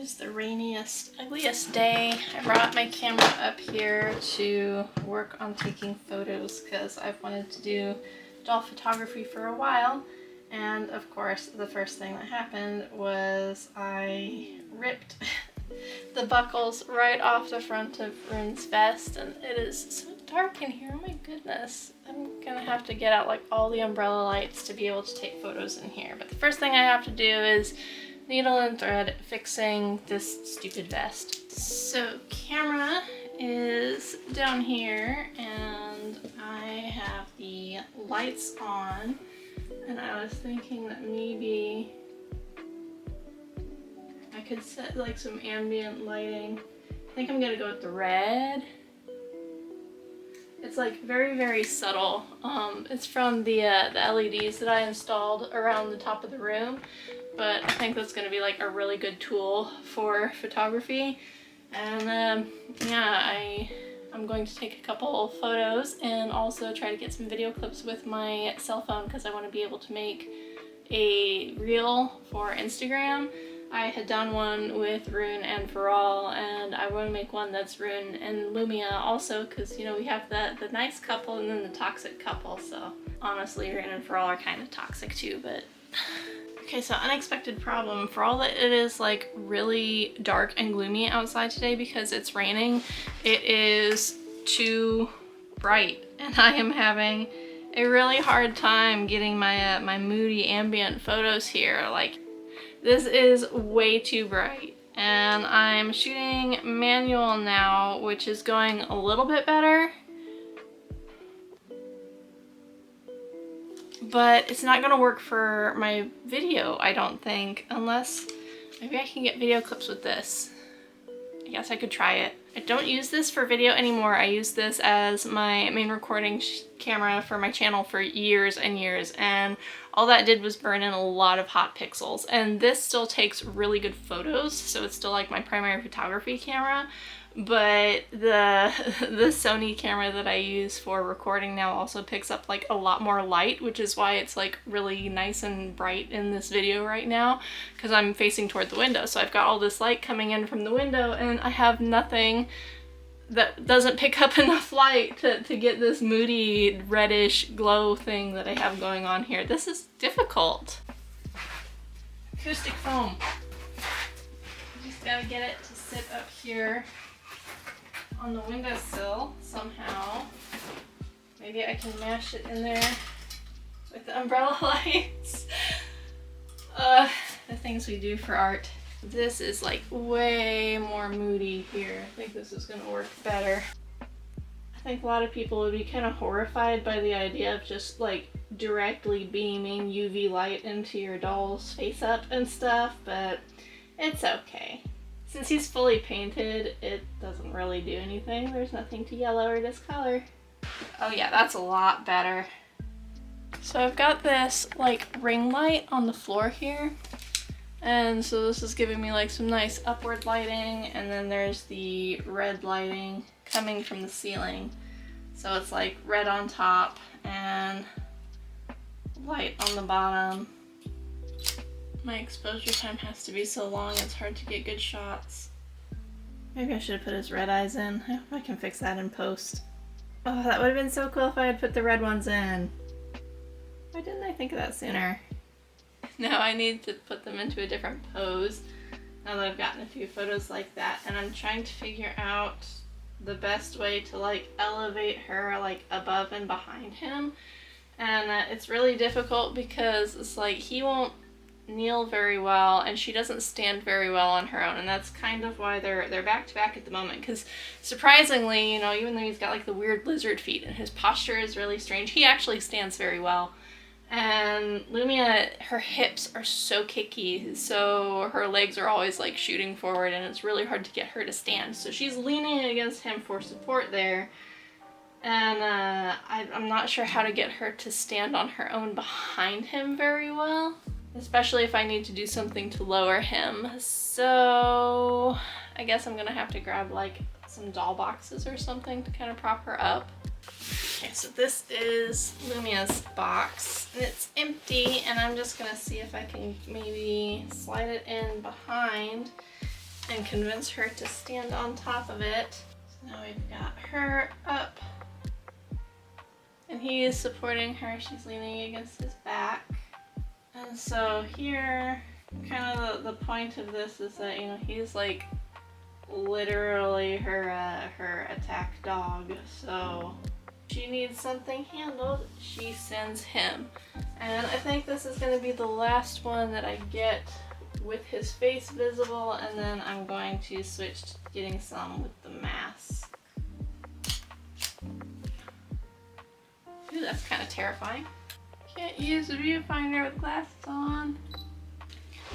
is the rainiest, ugliest day. I brought my camera up here to work on taking photos because I've wanted to do doll photography for a while. And of course, the first thing that happened was I ripped the buckles right off the front of Rune's vest, and it is so dark in here. Oh my goodness. I'm gonna have to get out like all the umbrella lights to be able to take photos in here. But the first thing I have to do is needle and thread fixing this stupid vest. So camera is down here and I have the lights on, and I was thinking that maybe I could set like some ambient lighting. I think I'm gonna go with the red. It's like very, very subtle. It's from the LEDs that I installed around the top of the room, but I think that's gonna be like a really good tool for photography. And yeah, I'm going to take a couple photos and also try to get some video clips with my cell phone because I want to be able to make a reel for Instagram. I had done one with Rune and Feral, and I want to make one that's Rune and Lumia also because, you know, we have the nice couple and then the toxic couple. So honestly, Rune and Feral are kind of toxic too, but... Okay, so unexpected problem. For all that it is like really dark and gloomy outside today because it's raining, it is too bright and I am having a really hard time getting my my moody ambient photos here. Like, this is way too bright, and I'm shooting manual now, which is going a little bit better. But it's not gonna work for my video, I don't think, unless maybe I can get video clips with this. I guess I could try it. I don't use this for video anymore. I use this as my main recording camera for my channel for years and years, and all that did was burn in a lot of hot pixels. And this still takes really good photos, so it's still like my primary photography camera. But the Sony camera that I use for recording now also picks up like a lot more light, which is why it's like really nice and bright in this video right now, because I'm facing toward the window. So I've got all this light coming in from the window and I have nothing that doesn't pick up enough light to get this moody reddish glow thing that I have going on here. This is difficult. Acoustic foam. Just gotta get it to sit up here on the windowsill somehow. Maybe I can mash it in there with the umbrella lights. The things we do for art. This is like way more moody here. I think this is gonna work better. I think a lot of people would be kind of horrified by the idea of just like directly beaming UV light into your doll's face up and stuff, but it's okay. Since he's fully painted, it doesn't really do anything. There's nothing to yellow or discolor. Oh yeah, that's a lot better. So I've got this like ring light on the floor here. And so this is giving me like some nice upward lighting, and then there's the red lighting coming from the ceiling. So it's like red on top and light on the bottom. My exposure time has to be so long, it's hard to get good shots. Maybe I should have put his red eyes in. I hope I can fix that in post. Oh, that would have been so cool if I had put the red ones in. Why didn't I think of that sooner? Now I need to put them into a different pose now that I've gotten a few photos like that, and I'm trying to figure out the best way to like elevate her like above and behind him. And it's really difficult because it's like he won't kneel very well and she doesn't stand very well on her own, and that's kind of why they're back to back at the moment, because surprisingly, you know, even though he's got like the weird lizard feet and his posture is really strange, he actually stands very well. And Lumia, her hips are so kicky, so her legs are always like shooting forward and it's really hard to get her to stand, so she's leaning against him for support there. And I'm not sure how to get her to stand on her own behind him very well, especially if I need to do something to lower him. So I guess I'm gonna have to grab like some doll boxes or something to kind of prop her up. Okay, so this is Lumia's box, and it's empty, and I'm just gonna see if I can maybe slide it in behind and convince her to stand on top of it. So now we've got her up, and he is supporting her. She's leaning against his back. And so here, kind of the point of this is that, you know, he's like literally her attack dog. So she needs something handled, she sends him. And I think this is going to be the last one that I get with his face visible, and then I'm going to switch to getting some with the mask. Ooh, that's kind of terrifying. Can't use the viewfinder with glasses on.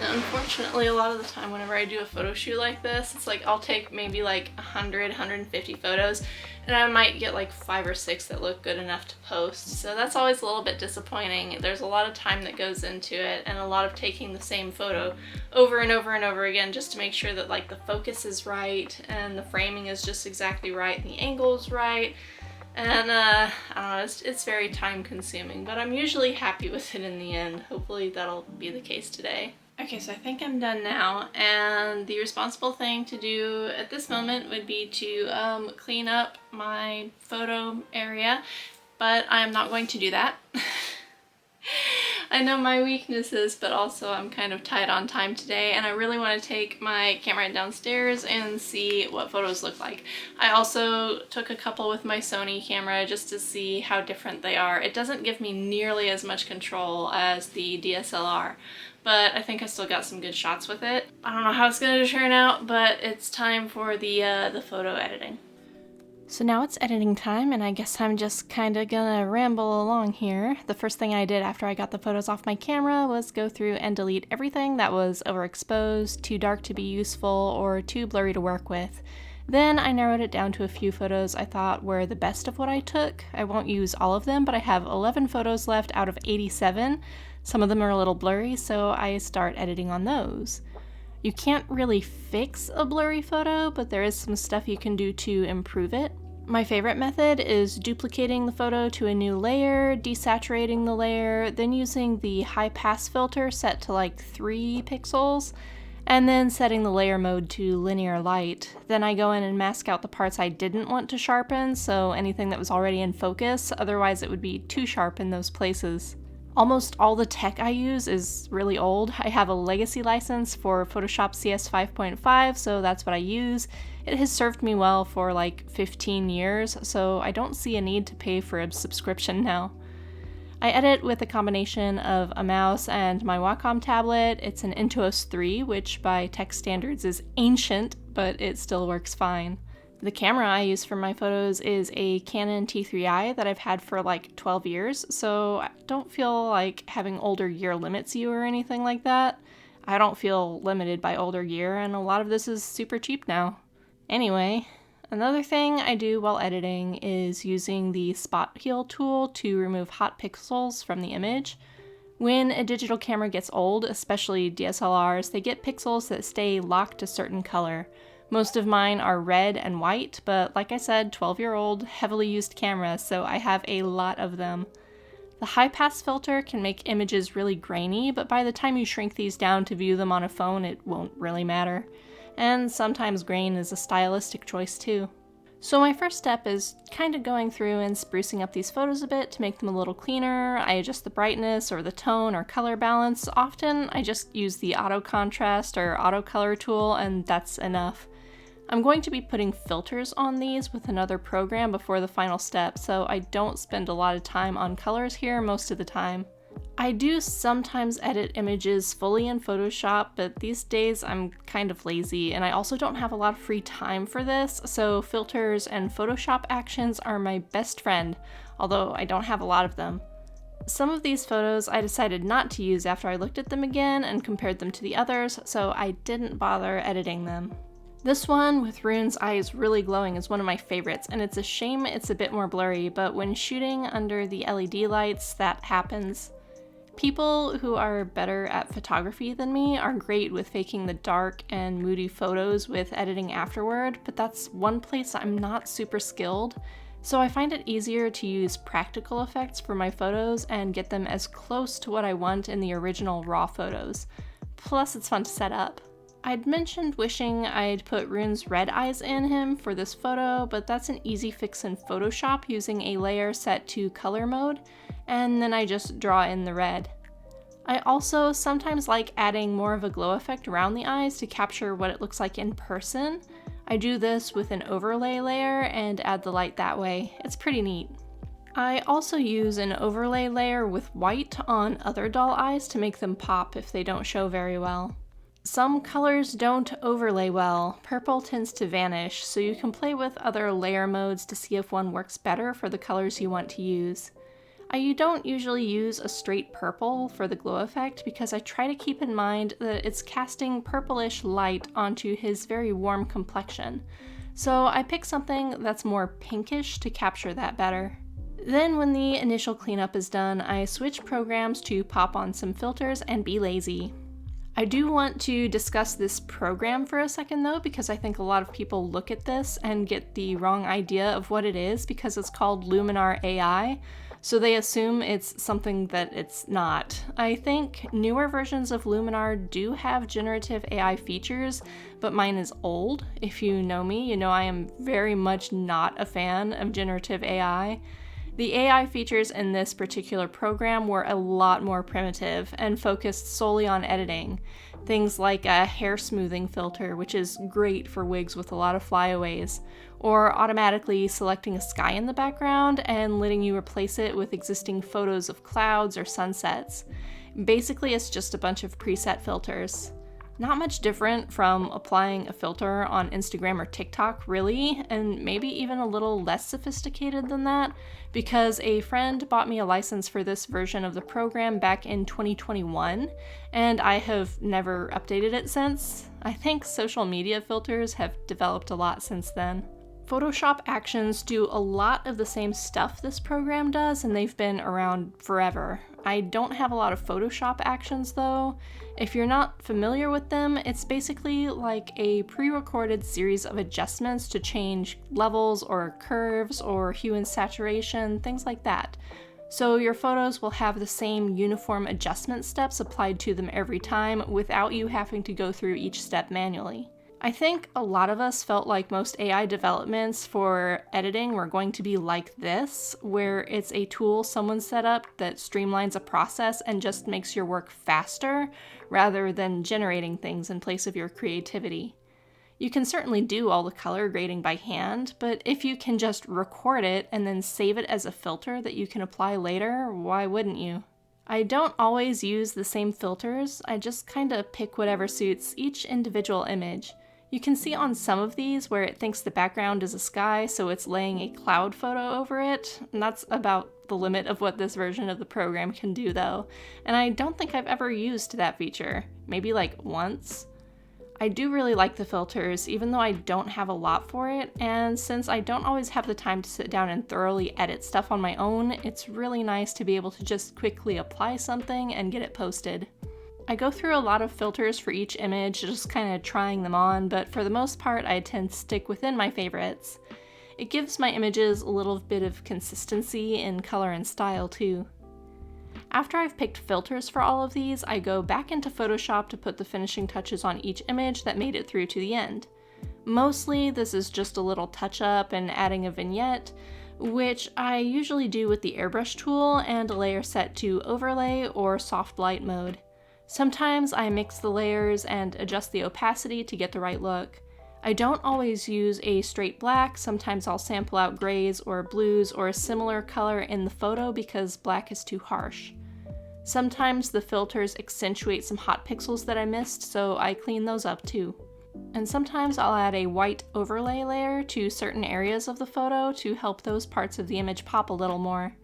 Now, unfortunately, a lot of the time whenever I do a photo shoot like this, it's like I'll take maybe like 100, 150 photos, and I might get like 5 or 6 that look good enough to post. So that's always a little bit disappointing. There's a lot of time that goes into it, and a lot of taking the same photo over and over and over again just to make sure that like the focus is right and the framing is just exactly right and the angle is right. And I don't know, it's very time consuming, but I'm usually happy with it in the end. Hopefully that'll be the case today. Okay, so I think I'm done now, and the responsible thing to do at this moment would be to clean up my photo area, but I'm not going to do that. I know my weaknesses, but also I'm kind of tight on time today, and I really want to take my camera downstairs and see what photos look like. I also took a couple with my Sony camera just to see how different they are. It doesn't give me nearly as much control as the DSLR, but I think I still got some good shots with it. I don't know how it's going to turn out, but it's time for the photo editing. So now it's editing time, and I guess I'm just kind of gonna ramble along here. The first thing I did after I got the photos off my camera was go through and delete everything that was overexposed, too dark to be useful, or too blurry to work with. Then I narrowed it down to a few photos I thought were the best of what I took. I won't use all of them, but I have 11 photos left out of 87. Some of them are a little blurry, so I start editing on those. You can't really fix a blurry photo, but there is some stuff you can do to improve it. My favorite method is duplicating the photo to a new layer, desaturating the layer, then using the high pass filter set to like 3 pixels, and then setting the layer mode to linear light. Then I go in and mask out the parts I didn't want to sharpen, so anything that was already in focus, otherwise it would be too sharp in those places. Almost all the tech I use is really old. I have a legacy license for Photoshop CS 5.5, so that's what I use. It has served me well for like 15 years, so I don't see a need to pay for a subscription now. I edit with a combination of a mouse and my Wacom tablet. It's an Intuos 3, which by tech standards is ancient, but it still works fine. The camera I use for my photos is a Canon T3i that I've had for like 12 years, so I don't feel like having older gear limits you or anything like that. I don't feel limited by older gear, and a lot of this is super cheap now. Anyway, another thing I do while editing is using the spot heal tool to remove hot pixels from the image. When a digital camera gets old, especially DSLRs, they get pixels that stay locked to a certain color. Most of mine are red and white, but like I said, 12-year-old, heavily used camera, so I have a lot of them. The high pass filter can make images really grainy, but by the time you shrink these down to view them on a phone, it won't really matter. And sometimes grain is a stylistic choice too. So my first step is kind of going through and sprucing up these photos a bit to make them a little cleaner. I adjust the brightness or the tone or color balance. Often I just use the auto contrast or auto color tool, and that's enough. I'm going to be putting filters on these with another program before the final step, so I don't spend a lot of time on colors here most of the time. I do sometimes edit images fully in Photoshop, but these days I'm kind of lazy, and I also don't have a lot of free time for this, so filters and Photoshop actions are my best friend, although I don't have a lot of them. Some of these photos I decided not to use after I looked at them again and compared them to the others, so I didn't bother editing them. This one with Rune's eyes really glowing is one of my favorites, and it's a shame it's a bit more blurry, but when shooting under the LED lights, that happens. People who are better at photography than me are great with faking the dark and moody photos with editing afterward, but that's one place I'm not super skilled, so I find it easier to use practical effects for my photos and get them as close to what I want in the original raw photos. Plus, it's fun to set up. I'd mentioned wishing I'd put Rune's red eyes in him for this photo, but that's an easy fix in Photoshop using a layer set to color mode, and then I just draw in the red. I also sometimes like adding more of a glow effect around the eyes to capture what it looks like in person. I do this with an overlay layer and add the light that way. It's pretty neat. I also use an overlay layer with white on other doll eyes to make them pop if they don't show very well. Some colors don't overlay well. Purple tends to vanish, so you can play with other layer modes to see if one works better for the colors you want to use. I don't usually use a straight purple for the glow effect because I try to keep in mind that it's casting purplish light onto his very warm complexion. So I pick something that's more pinkish to capture that better. Then when the initial cleanup is done, I switch programs to pop on some filters and be lazy. I do want to discuss this program for a second though, because I think a lot of people look at this and get the wrong idea of what it is because it's called Luminar AI, so they assume it's something that it's not. I think newer versions of Luminar do have generative AI features, but mine is old. If you know me, you know I am very much not a fan of generative AI. The AI features in this particular program were a lot more primitive and focused solely on editing. Things like a hair smoothing filter, which is great for wigs with a lot of flyaways, or automatically selecting a sky in the background and letting you replace it with existing photos of clouds or sunsets. Basically, it's just a bunch of preset filters. Not much different from applying a filter on Instagram or TikTok, really, and maybe even a little less sophisticated than that, because a friend bought me a license for this version of the program back in 2021, and I have never updated it since. I think social media filters have developed a lot since then. Photoshop actions do a lot of the same stuff this program does, and they've been around forever. I don't have a lot of Photoshop actions though. If you're not familiar with them, it's basically like a pre-recorded series of adjustments to change levels or curves or hue and saturation, things like that. So your photos will have the same uniform adjustment steps applied to them every time without you having to go through each step manually. I think a lot of us felt like most AI developments for editing were going to be like this, where it's a tool someone set up that streamlines a process and just makes your work faster, rather than generating things in place of your creativity. You can certainly do all the color grading by hand, but if you can just record it and then save it as a filter that you can apply later, why wouldn't you? I don't always use the same filters, I just kinda pick whatever suits each individual image. You can see on some of these where it thinks the background is a sky, so it's laying a cloud photo over it, and that's about the limit of what this version of the program can do though, and I don't think I've ever used that feature, maybe like once. I do really like the filters, even though I don't have a lot for it, and since I don't always have the time to sit down and thoroughly edit stuff on my own, it's really nice to be able to just quickly apply something and get it posted. I go through a lot of filters for each image, just kind of trying them on, but for the most part I tend to stick within my favorites. It gives my images a little bit of consistency in color and style too. After I've picked filters for all of these, I go back into Photoshop to put the finishing touches on each image that made it through to the end. Mostly this is just a little touch-up and adding a vignette, which I usually do with the airbrush tool and a layer set to overlay or soft light mode. Sometimes I mix the layers and adjust the opacity to get the right look. I don't always use a straight black, sometimes I'll sample out grays or blues or a similar color in the photo because black is too harsh. Sometimes the filters accentuate some hot pixels that I missed, so I clean those up too. And sometimes I'll add a white overlay layer to certain areas of the photo to help those parts of the image pop a little more.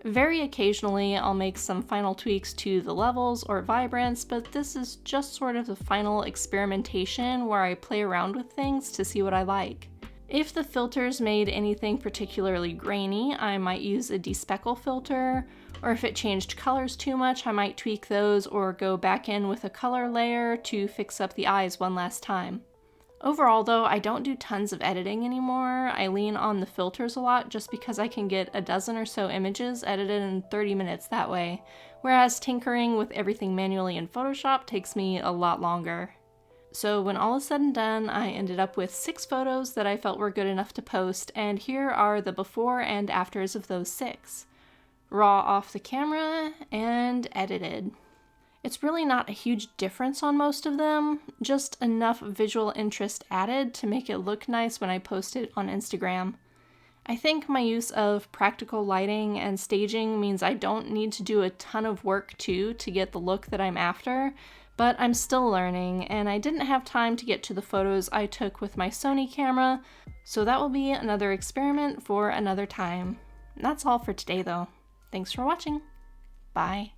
Very occasionally I'll make some final tweaks to the levels or vibrance, but this is just sort of the final experimentation where I play around with things to see what I like. If the filters made anything particularly grainy, I might use a despeckle filter, or if it changed colors too much, I might tweak those or go back in with a color layer to fix up the eyes one last time. Overall though, I don't do tons of editing anymore. I lean on the filters a lot just because I can get a dozen or so images edited in 30 minutes that way, whereas tinkering with everything manually in Photoshop takes me a lot longer. So when all is said and done, I ended up with 6 photos that I felt were good enough to post, and here are the before and afters of those 6. Raw off the camera and edited. It's really not a huge difference on most of them, just enough visual interest added to make it look nice when I post it on Instagram. I think my use of practical lighting and staging means I don't need to do a ton of work to get the look that I'm after, but I'm still learning, and I didn't have time to get to the photos I took with my Sony camera, so that will be another experiment for another time. That's all for today though. Thanks for watching. Bye.